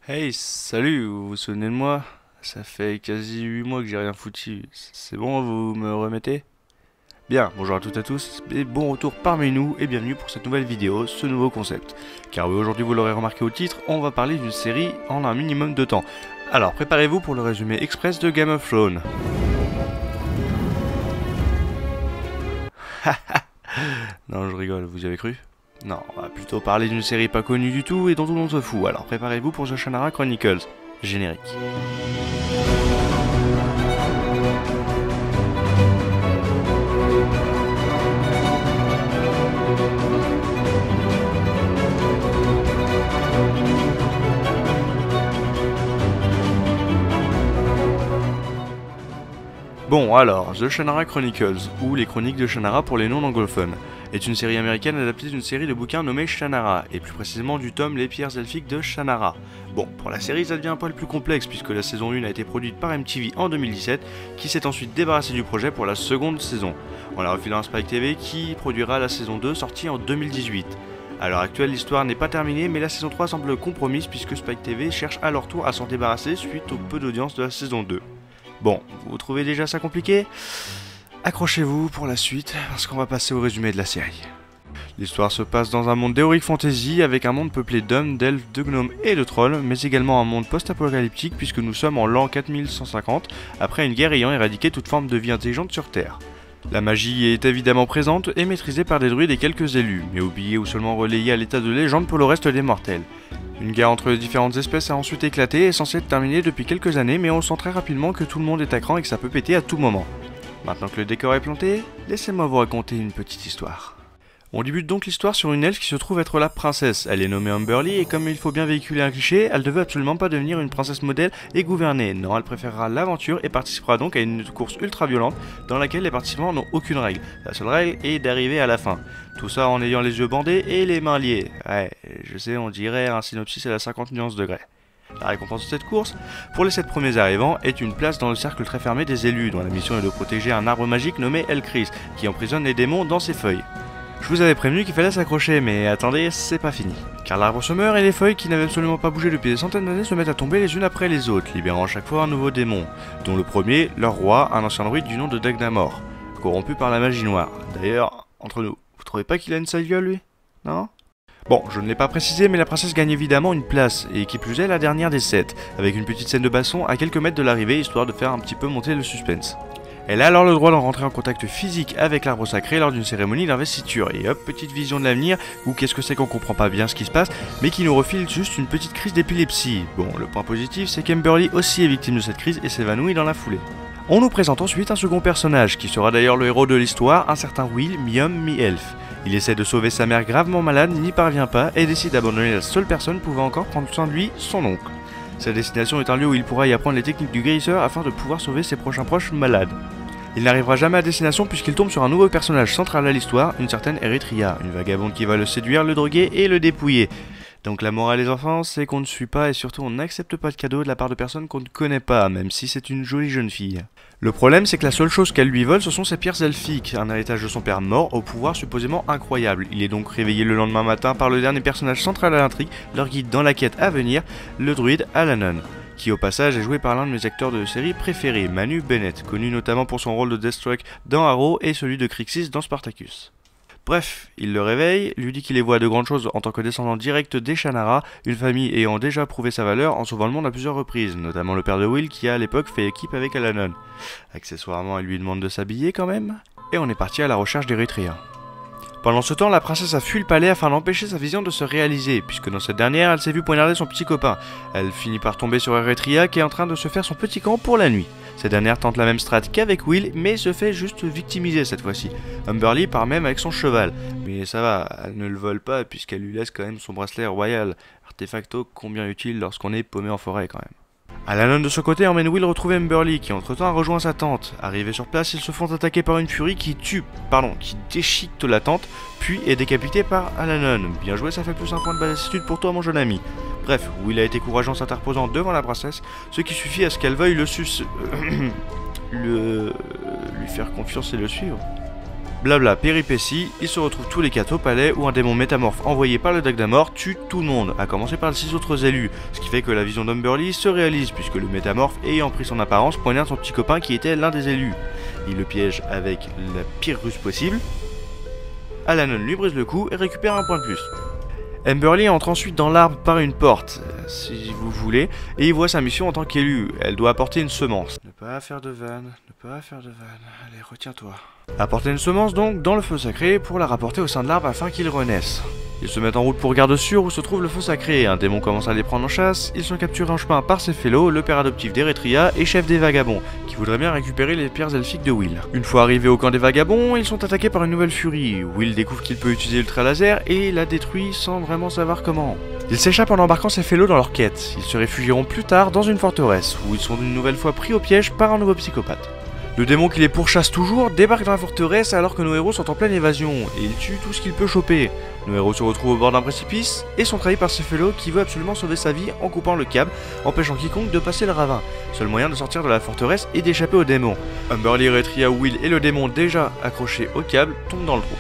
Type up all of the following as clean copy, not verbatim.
Hey, salut, vous vous souvenez de moi? Ça fait quasi 8 mois que j'ai rien foutu. C'est bon, vous me remettez? Bien, bonjour à toutes et à tous, et bon retour parmi nous, et bienvenue pour cette nouvelle vidéo, ce nouveau concept. Car oui, aujourd'hui vous l'aurez remarqué au titre, on va parler d'une série en un minimum de temps. Alors préparez-vous pour le résumé express de Game of Thrones. Non, je rigole, vous y avez cru? Non, on va plutôt parler d'une série pas connue du tout et dont tout le monde se fout, alors préparez-vous pour The Shannara Chronicles. Générique. Bon alors, The Shannara Chronicles, ou les chroniques de Shannara pour les non-anglophones, est une série américaine adaptée d'une série de bouquins nommée Shannara, et plus précisément du tome Les Pierres Elfiques de Shannara. Bon, pour la série ça devient un poil plus complexe puisque la saison 1 a été produite par MTV en 2017, qui s'est ensuite débarrassé du projet pour la seconde saison, en la refilant à Spike TV qui produira la saison 2 sortie en 2018. À l'heure actuelle, l'histoire n'est pas terminée, mais la saison 3 semble compromise puisque Spike TV cherche à leur tour à s'en débarrasser suite au peu d'audience de la saison 2. Bon, vous trouvez déjà ça compliqué? Accrochez-vous pour la suite, parce qu'on va passer au résumé de la série. L'histoire se passe dans un monde d'heroic fantasy, avec un monde peuplé d'hommes, d'elfes, de gnomes et de trolls, mais également un monde post-apocalyptique puisque nous sommes en l'an 4150, après une guerre ayant éradiqué toute forme de vie intelligente sur Terre. La magie est évidemment présente et maîtrisée par des druides et quelques élus, mais oubliée ou seulement relayée à l'état de légende pour le reste des mortels. Une guerre entre les différentes espèces a ensuite éclaté et est censée être terminée depuis quelques années, mais on sent très rapidement que tout le monde est à cran et que ça peut péter à tout moment. Maintenant que le décor est planté, laissez-moi vous raconter une petite histoire. On débute donc l'histoire sur une elfe qui se trouve être la princesse. Elle est nommée Amberly et comme il faut bien véhiculer un cliché, elle ne veut absolument pas devenir une princesse modèle et gouverner. Non, elle préférera l'aventure et participera donc à une course ultra violente dans laquelle les participants n'ont aucune règle. La seule règle est d'arriver à la fin. Tout ça en ayant les yeux bandés et les mains liées. Ouais, je sais, on dirait un synopsis à la 50 nuances degrés. La récompense de cette course, pour les 7 premiers arrivants, est une place dans le cercle très fermé des élus, dont la mission est de protéger un arbre magique nommé Elcris, qui emprisonne les démons dans ses feuilles. Je vous avais prévenu qu'il fallait s'accrocher, mais attendez, c'est pas fini. Car l'arbre se meurt et les feuilles qui n'avaient absolument pas bougé depuis des centaines d'années se mettent à tomber les unes après les autres, libérant à chaque fois un nouveau démon, dont le premier, leur roi, un ancien druide du nom de Dagnamor, corrompu par la magie noire. D'ailleurs, entre nous, vous trouvez pas qu'il a une sale gueule lui? Non? Bon, je ne l'ai pas précisé, mais la princesse gagne évidemment une place, et qui plus est la dernière des 7, avec une petite scène de baston à quelques mètres de l'arrivée, histoire de faire un petit peu monter le suspense. Elle a alors le droit d'en rentrer en contact physique avec l'arbre sacré lors d'une cérémonie d'investiture, et hop, petite vision de l'avenir, ou qu'est-ce que c'est qu'on comprend pas bien ce qui se passe, mais qui nous refile juste une petite crise d'épilepsie. Bon, le point positif, c'est qu'Amberly aussi est victime de cette crise et s'évanouit dans la foulée. On nous présente ensuite un second personnage, qui sera d'ailleurs le héros de l'histoire, un certain Will, mi-homme, mi-elfe. Il essaie de sauver sa mère gravement malade, n'y parvient pas, et décide d'abandonner la seule personne pouvant encore prendre soin de lui, son oncle. Sa destination est un lieu où il pourra y apprendre les techniques du guérisseur afin de pouvoir sauver ses prochains proches malades. Il n'arrivera jamais à destination puisqu'il tombe sur un nouveau personnage central à l'histoire, une certaine Eretria, une vagabonde qui va le séduire, le droguer et le dépouiller. Donc la morale des enfants, c'est qu'on ne suit pas et surtout on n'accepte pas de cadeaux de la part de personnes qu'on ne connaît pas, même si c'est une jolie jeune fille. Le problème, c'est que la seule chose qu'elle lui vole, ce sont ses pierres elfiques, un héritage de son père mort au pouvoir supposément incroyable. Il est donc réveillé le lendemain matin par le dernier personnage central à l'intrigue, leur guide dans la quête à venir, le druide Alanon, qui au passage est joué par l'un de mes acteurs de série préférés, Manu Bennett, connu notamment pour son rôle de Deathstroke dans Arrow et celui de Crixus dans Spartacus. Bref, il le réveille, lui dit qu'il évoit de grandes choses en tant que descendant direct des Shannara, une famille ayant déjà prouvé sa valeur en sauvant le monde à plusieurs reprises, notamment le père de Will qui a à l'époque fait équipe avec Alanon. Accessoirement, il lui demande de s'habiller quand même, et on est parti à la recherche d'Eretria. Pendant ce temps, la princesse a fui le palais afin d'empêcher sa vision de se réaliser, puisque dans cette dernière, elle s'est vue poignarder son petit copain. Elle finit par tomber sur Eretria qui est en train de se faire son petit camp pour la nuit. Cette dernière tente la même strat qu'avec Will, mais se fait juste victimiser cette fois-ci. Amberly part même avec son cheval, mais ça va, elle ne le vole pas puisqu'elle lui laisse quand même son bracelet royal, artefacto combien utile lorsqu'on est paumé en forêt quand même. Alanon de son côté emmène Will retrouver Amberly qui entre temps a rejoint sa tante. Arrivés sur place, ils se font attaquer par une furie qui déchiquette la tante, puis est décapité par Alanon. Bien joué, ça fait plus un point de bassitude pour toi mon jeune ami. Bref, Will a été courageux en s'interposant devant la princesse, ce qui suffit à ce qu'elle veuille lui faire confiance et le suivre. Blabla péripéties, ils se retrouvent tous les 4 au palais où un démon métamorphe envoyé par le Dagdamor tue tout le monde, à commencer par les 6 autres élus, ce qui fait que la vision d'Umberlee se réalise puisque le métamorphe ayant pris son apparence poignarde son petit copain qui était l'un des élus. Il le piège avec la pire ruse possible. Alanon lui brise le cou et récupère un point de plus. Umberlee entre ensuite dans l'arbre par une porte, si vous voulez, et il voit sa mission en tant qu'élu. Elle doit apporter une semence. Ne pas faire de vanne, ne pas faire de vanne. Allez, retiens-toi. Apporter une semence donc dans le feu sacré pour la rapporter au sein de l'arbre afin qu'il renaisse. Ils se mettent en route pour garde sûre où se trouve le feu sacré. Un démon commence à les prendre en chasse. Ils sont capturés en chemin par Céphélo, le père adoptif d'Eretria et chef des vagabonds, qui voudrait bien récupérer les pierres elfiques de Will. Une fois arrivés au camp des vagabonds, ils sont attaqués par une nouvelle furie. Will découvre qu'il peut utiliser l'ultra laser et la détruit sans vraiment savoir comment. Ils s'échappent en embarquant Céphélo dans leur quête. Ils se réfugieront plus tard dans une forteresse, où ils sont une nouvelle fois pris au piège par un nouveau psychopathe. Le démon qui les pourchasse toujours débarque dans la forteresse alors que nos héros sont en pleine évasion, et il tue tout ce qu'il peut choper. Nos héros se retrouvent au bord d'un précipice, et sont trahis par Céphélo qui veut absolument sauver sa vie en coupant le câble, empêchant quiconque de passer le ravin. Seul moyen de sortir de la forteresse et d'échapper au démon. Umberlee, Eretria, Will et le démon déjà accrochés au câble tombent dans le trou.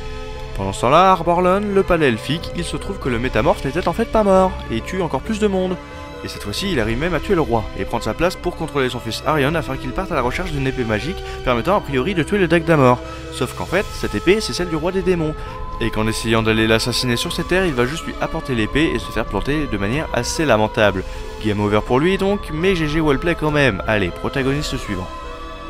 Pendant ce temps-là, à Arborlon, le palais elfique, il se trouve que le métamorphe n'était en fait pas mort, et tue encore plus de monde. Et cette fois-ci, il arrive même à tuer le roi, et prendre sa place pour contrôler son fils Arion afin qu'il parte à la recherche d'une épée magique permettant a priori de tuer le Dagdamor. Sauf qu'en fait, cette épée, c'est celle du roi des démons. Et qu'en essayant d'aller l'assassiner sur ses terres, il va juste lui apporter l'épée et se faire planter de manière assez lamentable. Game over pour lui donc, mais GG wellplay quand même. Allez, protagoniste suivant.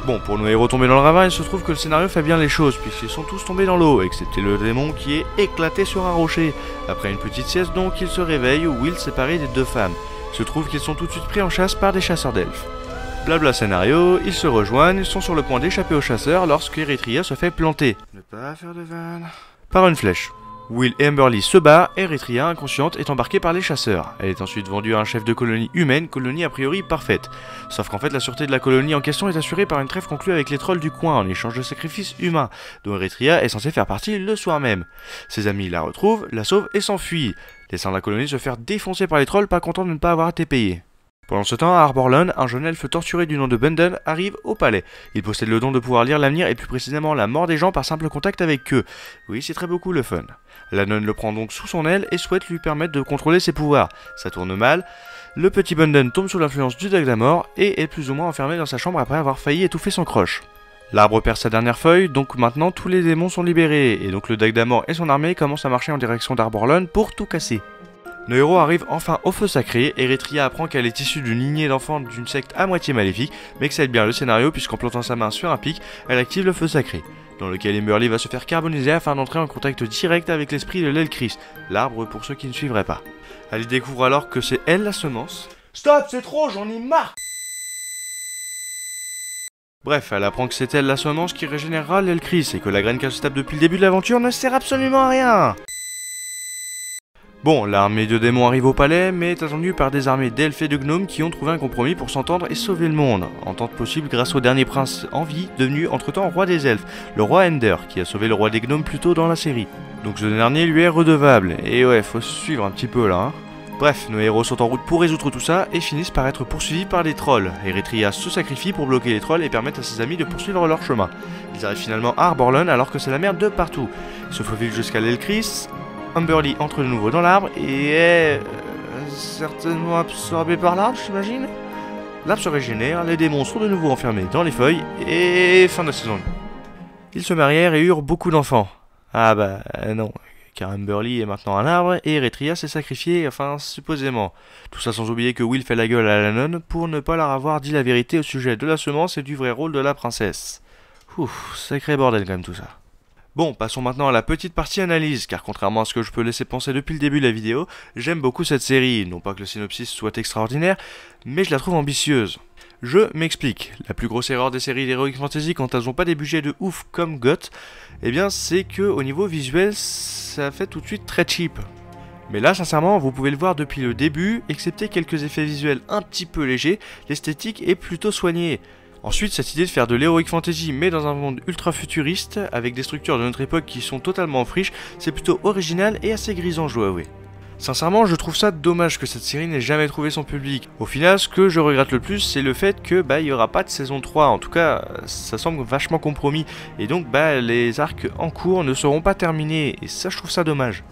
Bon, pour nos héros tombés dans le ravin, il se trouve que le scénario fait bien les choses, puisqu'ils sont tous tombés dans l'eau, excepté le démon qui est éclaté sur un rocher. Après une petite sieste donc, il se réveille où Will séparé des 2 femmes. Il se trouve qu'ils sont tout de suite pris en chasse par des chasseurs d'elfes. Blabla scénario, ils se rejoignent, ils sont sur le point d'échapper aux chasseurs lorsque Eretria se fait planter. Ne pas faire de vanne. Par une flèche. Will et Umberlee se battent, Eretria, inconsciente, est embarquée par les chasseurs. Elle est ensuite vendue à un chef de colonie humaine, colonie a priori parfaite. Sauf qu'en fait la sûreté de la colonie en question est assurée par une trêve conclue avec les trolls du coin en échange de sacrifices humains, dont Eretria est censée faire partie le soir même. Ses amis la retrouvent, la sauvent et s'enfuient, laissant la colonie se faire défoncer par les trolls pas contents de ne pas avoir été payés. Pendant ce temps, à Arborlon, un jeune elfe torturé du nom de Bundle arrive au palais. Il possède le don de pouvoir lire l'avenir et plus précisément la mort des gens par simple contact avec eux. Oui, c'est très beaucoup le fun. La nonne le prend donc sous son aile et souhaite lui permettre de contrôler ses pouvoirs. Ça tourne mal, le petit Bundle tombe sous l'influence du Dagdamor et est plus ou moins enfermé dans sa chambre après avoir failli étouffer son croche. L'arbre perd sa dernière feuille, donc maintenant tous les démons sont libérés, et donc le Dagdamor et son armée commencent à marcher en direction d'Arborlon pour tout casser. Nos héros arrivent enfin au feu sacré, Eretria apprend qu'elle est issue d'une lignée d'enfants d'une secte à moitié maléfique, mais que ça aide bien le scénario puisqu'en plantant sa main sur un pic, elle active le feu sacré, dans lequel Umberlee va se faire carboniser afin d'entrer en contact direct avec l'esprit de l'Elcris, l'arbre pour ceux qui ne suivraient pas. Elle y découvre alors que c'est elle la semence. Stop, c'est trop, j'en ai marre! Bref, elle apprend que c'est elle la semence qui régénérera l'Elcris et que la graine qu'elle se tape depuis le début de l'aventure ne sert absolument à rien. Bon, l'armée de démons arrive au palais, mais est attendue par des armées d'elfes et de gnomes qui ont trouvé un compromis pour s'entendre et sauver le monde. Entente possible grâce au dernier prince en vie, devenu entre-temps roi des elfes, le roi Ender, qui a sauvé le roi des gnomes plus tôt dans la série. Donc ce dernier lui est redevable, et ouais, faut suivre un petit peu là, hein. Bref, nos héros sont en route pour résoudre tout ça et finissent par être poursuivis par des trolls. Eretria se sacrifie pour bloquer les trolls et permettre à ses amis de poursuivre leur chemin. Ils arrivent finalement à Arborlon alors que c'est la merde de partout. Ils se faufilent jusqu'à l'Elcris. Umberlee entre de nouveau dans l'arbre et est certainement absorbé par l'arbre, j'imagine. L'arbre se régénère, les démons sont de nouveau enfermés dans les feuilles et fin de la saison. Ils se marièrent et eurent beaucoup d'enfants. Ah bah non, car Umberlee est maintenant un arbre et Eretria s'est sacrifiée, enfin supposément. Tout ça sans oublier que Will fait la gueule à la nonne pour ne pas leur avoir dit la vérité au sujet de la semence et du vrai rôle de la princesse. Ouf, sacré bordel quand même tout ça. Bon, passons maintenant à la petite partie analyse, car contrairement à ce que je peux laisser penser depuis le début de la vidéo, j'aime beaucoup cette série, non pas que le synopsis soit extraordinaire, mais je la trouve ambitieuse. Je m'explique, la plus grosse erreur des séries d'Heroic Fantasy quand elles n'ont pas des budgets de ouf comme GOT, eh bien c'est que au niveau visuel, ça fait tout de suite très cheap. Mais là, sincèrement, vous pouvez le voir depuis le début, excepté quelques effets visuels un petit peu légers, l'esthétique est plutôt soignée. Ensuite, cette idée de faire de l'heroic fantasy mais dans un monde ultra futuriste, avec des structures de notre époque qui sont totalement friches, c'est plutôt original et assez grisant, je dois avouer. Sincèrement, je trouve ça dommage que cette série n'ait jamais trouvé son public. Au final, ce que je regrette le plus, c'est le fait que il y aura pas de saison 3. En tout cas, ça semble vachement compromis. Et donc, les arcs en cours ne seront pas terminés. Et ça, je trouve ça dommage.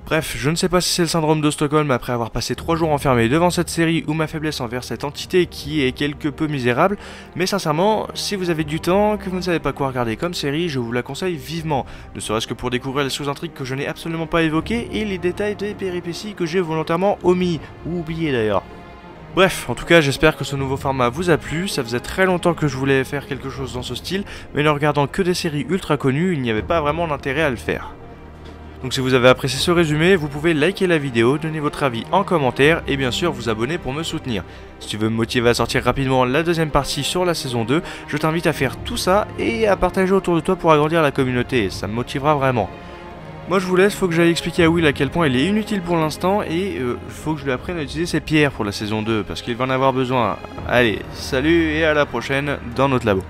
Bref, je ne sais pas si c'est le syndrome de Stockholm après avoir passé 3 jours enfermé devant cette série ou ma faiblesse envers cette entité qui est quelque peu misérable, mais sincèrement, si vous avez du temps, que vous ne savez pas quoi regarder comme série, je vous la conseille vivement, ne serait-ce que pour découvrir les sous-intrigues que je n'ai absolument pas évoquées et les détails des péripéties que j'ai volontairement omis, ou oubliés d'ailleurs. Bref, en tout cas, j'espère que ce nouveau format vous a plu, ça faisait très longtemps que je voulais faire quelque chose dans ce style, mais ne regardant que des séries ultra connues, il n'y avait pas vraiment d'intérêt à le faire. Donc si vous avez apprécié ce résumé, vous pouvez liker la vidéo, donner votre avis en commentaire et bien sûr vous abonner pour me soutenir. Si tu veux me motiver à sortir rapidement la deuxième partie sur la saison 2, je t'invite à faire tout ça et à partager autour de toi pour agrandir la communauté, ça me motivera vraiment. Moi je vous laisse, faut que j'aille expliquer à Will à quel point il est inutile pour l'instant et faut que je lui apprenne à utiliser ses pierres pour la saison 2 parce qu'il va en avoir besoin. Allez, salut et à la prochaine dans notre labo.